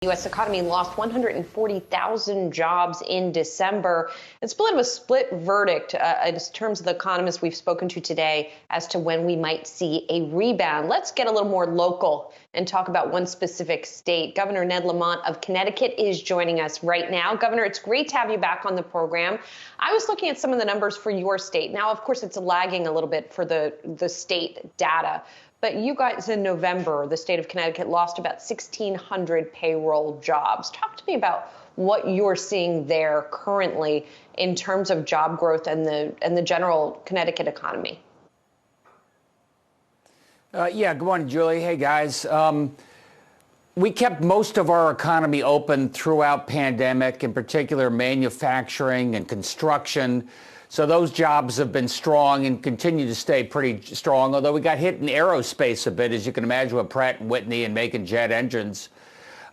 U.S. economy lost 140,000 jobs in December. It's a bit of a split verdict in terms of the economists we've spoken to today as to when we might see a rebound. Let's get a little more local and talk about one specific state. Governor Ned Lamont of Connecticut is joining us right now. Governor, it's great to have you back on the program. I was looking at some of the numbers for your state. Now, of course, it's lagging a little bit for the state data. But you guys in November, the state of Connecticut lost about 1,600 payroll jobs. Talk to me about what you're seeing there currently in terms of job growth and the general Connecticut economy. Good morning, Julie. Hey, guys. We kept most of our economy open throughout pandemic, in particular manufacturing and construction. So those jobs have been strong and continue to stay pretty strong, although we got hit in aerospace a bit, as you can imagine, with Pratt & Whitney and making jet engines.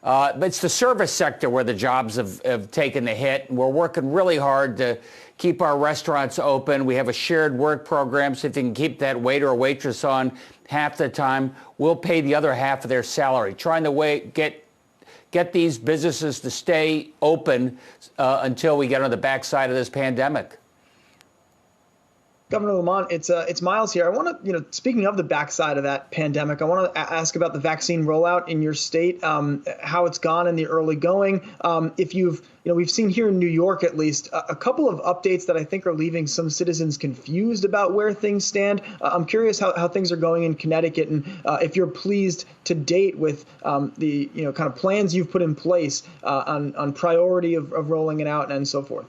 But it's the service sector where the jobs have taken a hit. And we're working really hard to keep our restaurants open. We have a shared work program, so if you can keep that waiter or waitress on half the time, we'll pay the other half of their salary, trying to get these businesses to stay open until we get on the backside of this pandemic. Governor Lamont, it's Myles here. I want to, speaking of the backside of that pandemic, I want to ask about the vaccine rollout in your state, how it's gone in the early going. If we've seen here in New York, at least, a couple of updates that I think are leaving some citizens confused about where things stand. I'm curious how things are going in Connecticut, and if you're pleased to date with the kind of plans you've put in place on priority of rolling it out and so forth.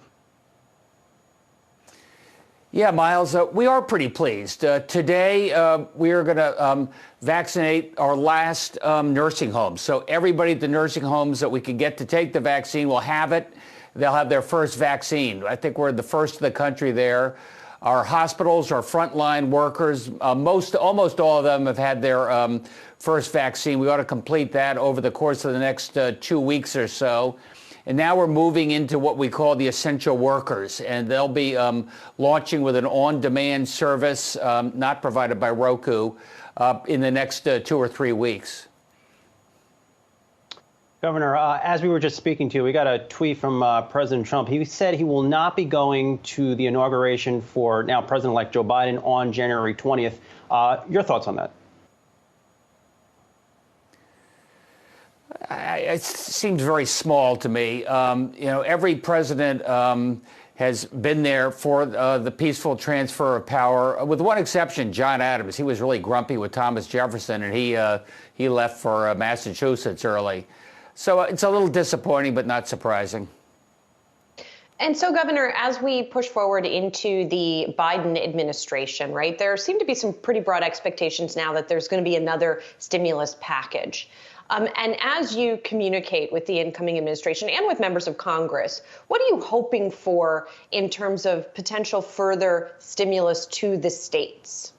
Yeah, Myles, we are pretty pleased. Today, we are going to vaccinate our last nursing homes. So everybody at the nursing homes that we can get to take the vaccine will have it. They'll have their first vaccine. I think we're the first in the country there. Our hospitals, our frontline workers, almost all of them have had their first vaccine. We ought to complete that over the course of the next 2 weeks or so. And now we're moving into what we call the essential workers, and they'll be launching with an on-demand service not provided by Roku in the next 2 or 3 weeks. Governor, as we were just speaking to you, we got a tweet from President Trump. He said he will not be going to the inauguration for now President-elect Joe Biden on January 20th. Your thoughts on that? It seems very small to me. Every president has been there for the peaceful transfer of power, with one exception, John Adams. He was really grumpy with Thomas Jefferson, and he left for Massachusetts early. So it's a little disappointing, but not surprising. And so, Governor, as we push forward into the Biden administration, right, there seem to be some pretty broad expectations now that there's going to be another stimulus package. And as you communicate with the incoming administration and with members of Congress, what are you hoping for in terms of potential further stimulus to the states?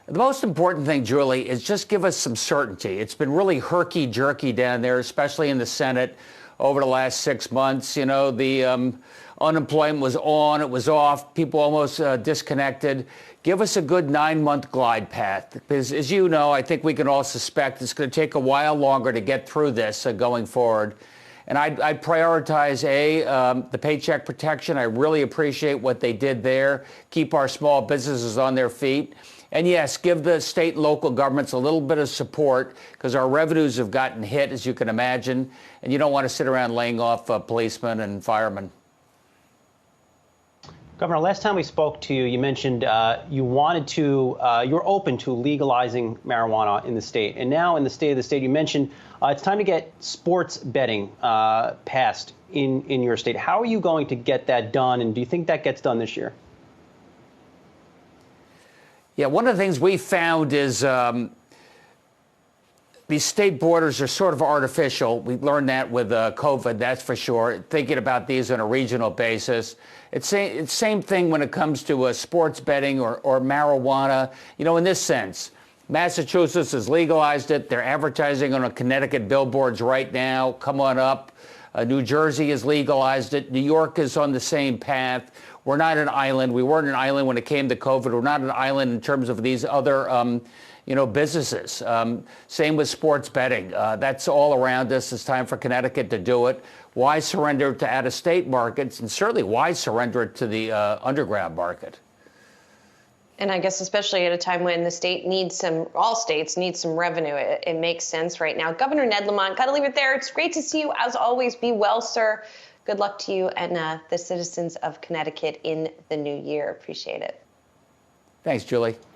The most important thing, Julie, is just give us some certainty. It's been really herky-jerky down there, especially in the Senate over the last 6 months. The unemployment was on, it was off, people almost disconnected. Give us a good 9-month glide path, because as you know, I think we can all suspect it's going to take a while longer to get through this going forward. And I'd prioritize, the paycheck protection. I really appreciate what they did there. Keep our small businesses on their feet. And yes, give the state and local governments a little bit of support, because our revenues have gotten hit, as you can imagine, and you don't want to sit around laying off policemen and firemen. Governor, last time we spoke to you, you mentioned you're open to legalizing marijuana in the state. And now in the state of the state, you mentioned it's time to get sports betting passed in your state. How are you going to get that done? And do you think that gets done this year? Yeah, one of the things we found is these state borders are sort of artificial. We learned that with COVID, that's for sure. Thinking about these on a regional basis. It's the same thing when it comes to sports betting or marijuana. In this sense, Massachusetts has legalized it. They're advertising on Connecticut billboards right now. Come on up. New Jersey has legalized it. New York is on the same path. We're not an island. We weren't an island when it came to COVID. We're not an island in terms of these other businesses. Same with sports betting. That's all around us. It's time for Connecticut to do it. Why surrender to out-of-state markets? And certainly, why surrender it to the underground market? And I guess especially at a time when the state needs all states need some revenue, it makes sense right now. Governor Ned Lamont, got to leave it there. It's great to see you as always. Be well, sir. Good luck to you and the citizens of Connecticut in the new year. Appreciate it. Thanks, Julie.